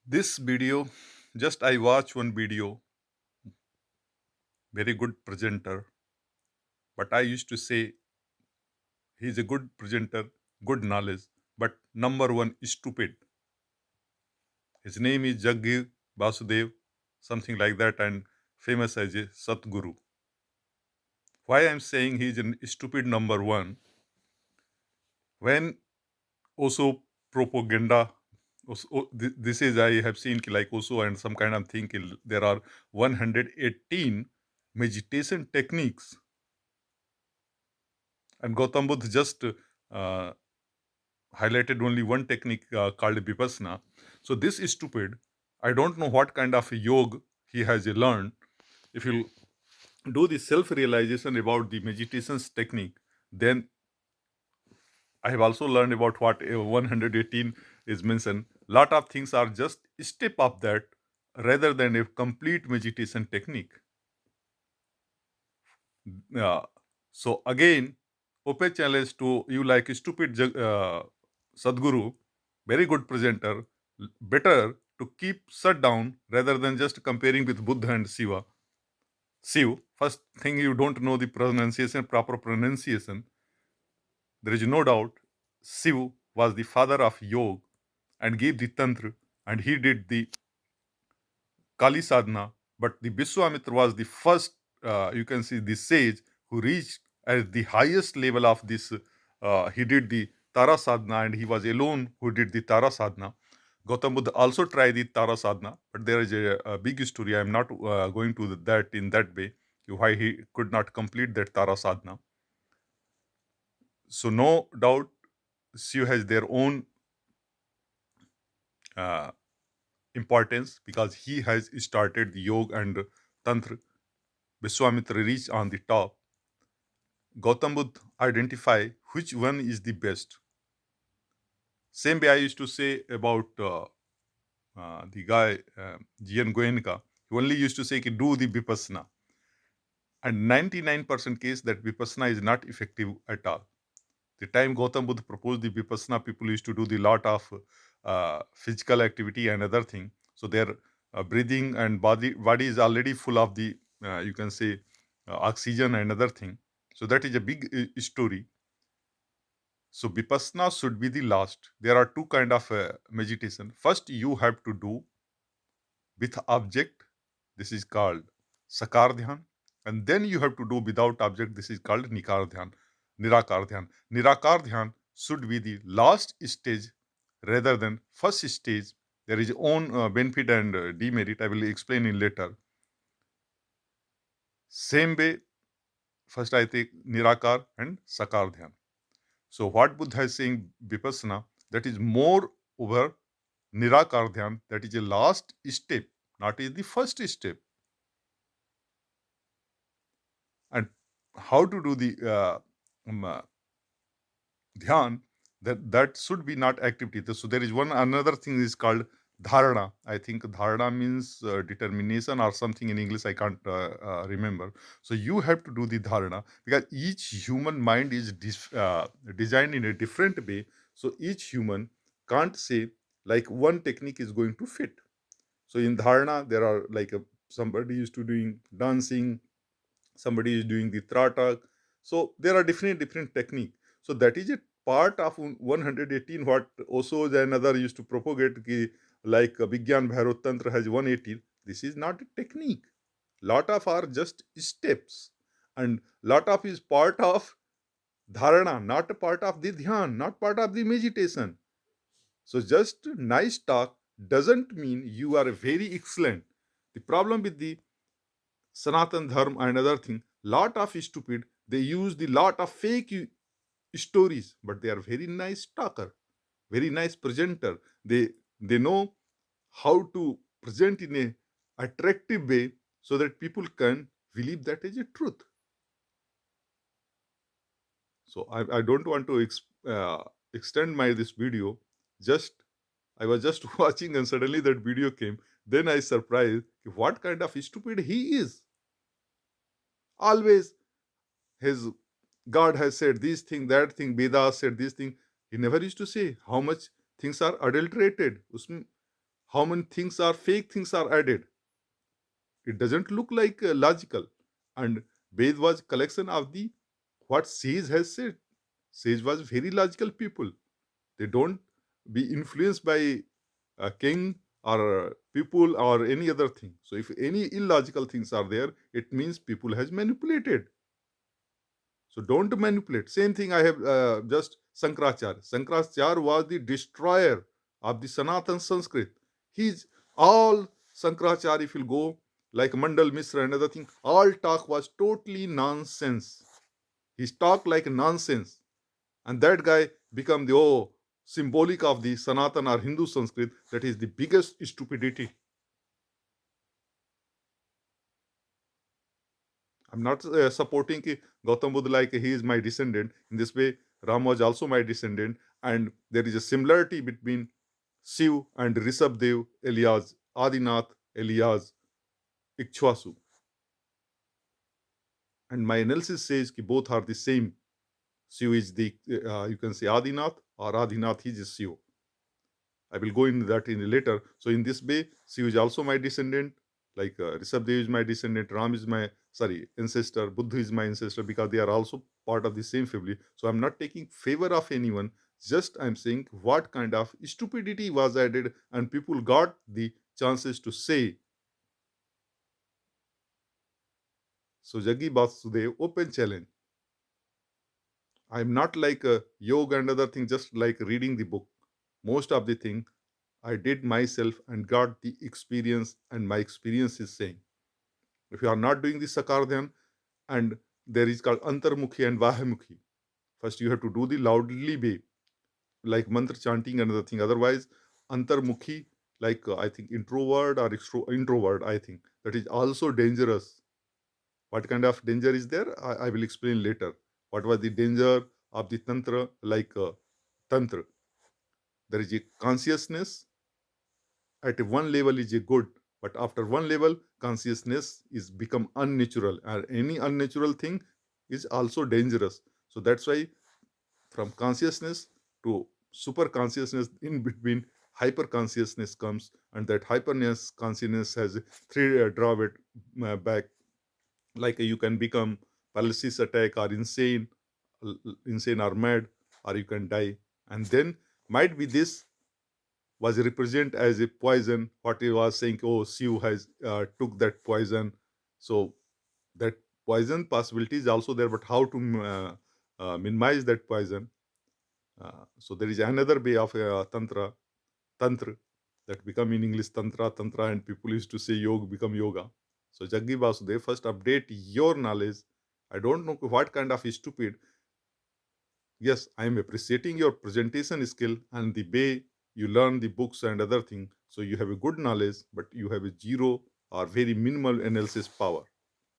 This video, just I watch one video, very good presenter, but I used to say he's a good presenter, good knowledge, but number one stupid. His name is Jaggi Basudev, something like that, and famous as a Satguru. Why I'm saying he's a stupid number one? When also propaganda, this is I have seen like also and some kind of thing. There are 118 meditation techniques, and Gautam Buddha just highlighted only one technique called vipassana. So this is stupid. I don't know what kind of yoga he has learned. If you do the self-realization about the meditations technique, then I have also learned about what 118 is mentioned. Lot of things are just step of that rather than a complete meditation technique. Uh, so again, open challenge to you like stupid Sadguru, very good presenter, better to keep shut down rather than just comparing with Buddha and Shiva. Shiv, first thing you don't know the pronunciation, proper pronunciation. There is no doubt Shiv was the father of yoga and gave the tantra, and he did the Kali sadhana, but the Vishwamitra was the first, you can see, the sage who reached at the highest level of this. He did the Tara sadhana, and he was alone who did the Tara sadhana. Gautam Buddha also tried the Tara sadhana, but there is a big story. I am not going to that in that way, why he could not complete that Tara sadhana. So, no doubt, Shiv has their own uh, importance because he has started the yoga and tantra. Vishwamitra reached on the top. Gautam Buddha identify which one is the best. Same way I used to say about the guy Gian Goenka. He only used to say do the vipassana. And 99% case that vipassana is not effective at all. The time Gautam Buddha proposed the vipassana, people used to do the lot of physical activity and other thing. So their breathing and body is already full of the you can say oxygen and other thing. So that is a big story. So vipassana should be the last. There are two kind of meditation. First, you have to do with object. This is called sakar dhyan, and then you have to do without object. This is called nikar dhyan, nirakar dhyan. Nirakar dhyan should be the last stage rather than first stage. There is own benefit and demerit. I will explain in later. Same way, first I take nirakar and sakar dhyan. So what Buddha is saying, vipassana, that is more over nirakar dhyan, that is the last step, not is the first step. And how to do the dhyan, that should be not activity. So there is one another thing is called dharana. I think dharana means determination or something in English. I can't remember. So you have to do the dharana because each human mind is designed in a different way. So each human can't say like one technique is going to fit. So in dharana, there are like somebody is to doing dancing, somebody is doing the tratak. So there are different technique. So that is a part of 118 what also another used to propagate ki, like Vigyan Bhairot Tantra has 180. This is not a technique. Lot of are just steps, and lot of is part of dharana, not a part of the dhyan, not part of the meditation. So just nice talk doesn't mean you are very excellent. The problem with the Sanatan Dharma and other thing, lot of stupid, they use the lot of fake stories, but they are very nice talker, very nice presenter. They know how to present in a attractive way so that people can believe that is a truth. So I don't want to extend my this video. Just I was just watching and suddenly that video came. Then I surprised what kind of stupid he is. Always his God has said this thing, that thing, Vedas said this thing. He never used to say how much things are adulterated. उसमें how many things are fake things are added. It doesn't look like logical. And Ved was collection of the what sage has said. Sage was very logical people. They don't be influenced by a king or people or any other thing. So if any illogical things are there, it means people has manipulated. So don't manipulate. Same thing I have just Sankaracharya. Sankaracharya was the destroyer of the Sanatan Sanskrit. He's all Sankaracharya, if you go like Mandal Misra and other thing, all talk was totally nonsense. He talked like nonsense. And that guy become the symbolic of the Sanatan or Hindu Sanskrit. That is the biggest stupidity. I'm not supporting Gautam Buddha like he is my descendant. In this way, Ram was also my descendant. And there is a similarity between Shiv and Rishabdev, Elias, Adinath, Elias, Ikshwasu. And my analysis says that both are the same. Shiv is the, you can say Adinath, or Adinath is Shiv. I will go into that in later. So in this way, Shiv is also my descendant. Like Rishabdev is my descendant, Ram is my ancestor, Buddha is my ancestor, because they are also part of the same family. So I'm not taking favor of anyone. Just I'm saying what kind of stupidity was added, and people got the chances to say. So Jaggi Vasudev, open challenge. I'm not like a yoga and other thing, just like reading the book. Most of the thing I did myself and got the experience, and my experience is saying. If you are not doing the Sakardhyan, and there is called Antarmukhi and Vahimukhi, first you have to do the loudly way, like mantra chanting and other thing. Otherwise, Antarmukhi, like I think introvert or introvert, I think that is also dangerous. What kind of danger is there? I will explain later. What was the danger of the Tantra, like Tantra? There is a consciousness at one level is a good, but after one level consciousness is become unnatural, and any unnatural thing is also dangerous. So that's why from consciousness to super consciousness, in between hyper consciousness comes, and that hyperness consciousness has three drawback back, like you can become paralysis attack or insane or mad, or you can die. And then might be this was represent as a poison. What he was saying, oh, Siu has took that poison. So that poison possibility is also there, but how to minimize that poison? So there is another way of tantra, that become in English tantra, and people used to say yoga become yoga. So Jaggi Vasudev, first update your knowledge. I don't know what kind of stupid. Yes, I am appreciating your presentation skill and the way you learn the books and other thing. So you have a good knowledge, but you have a zero or very minimal analysis power.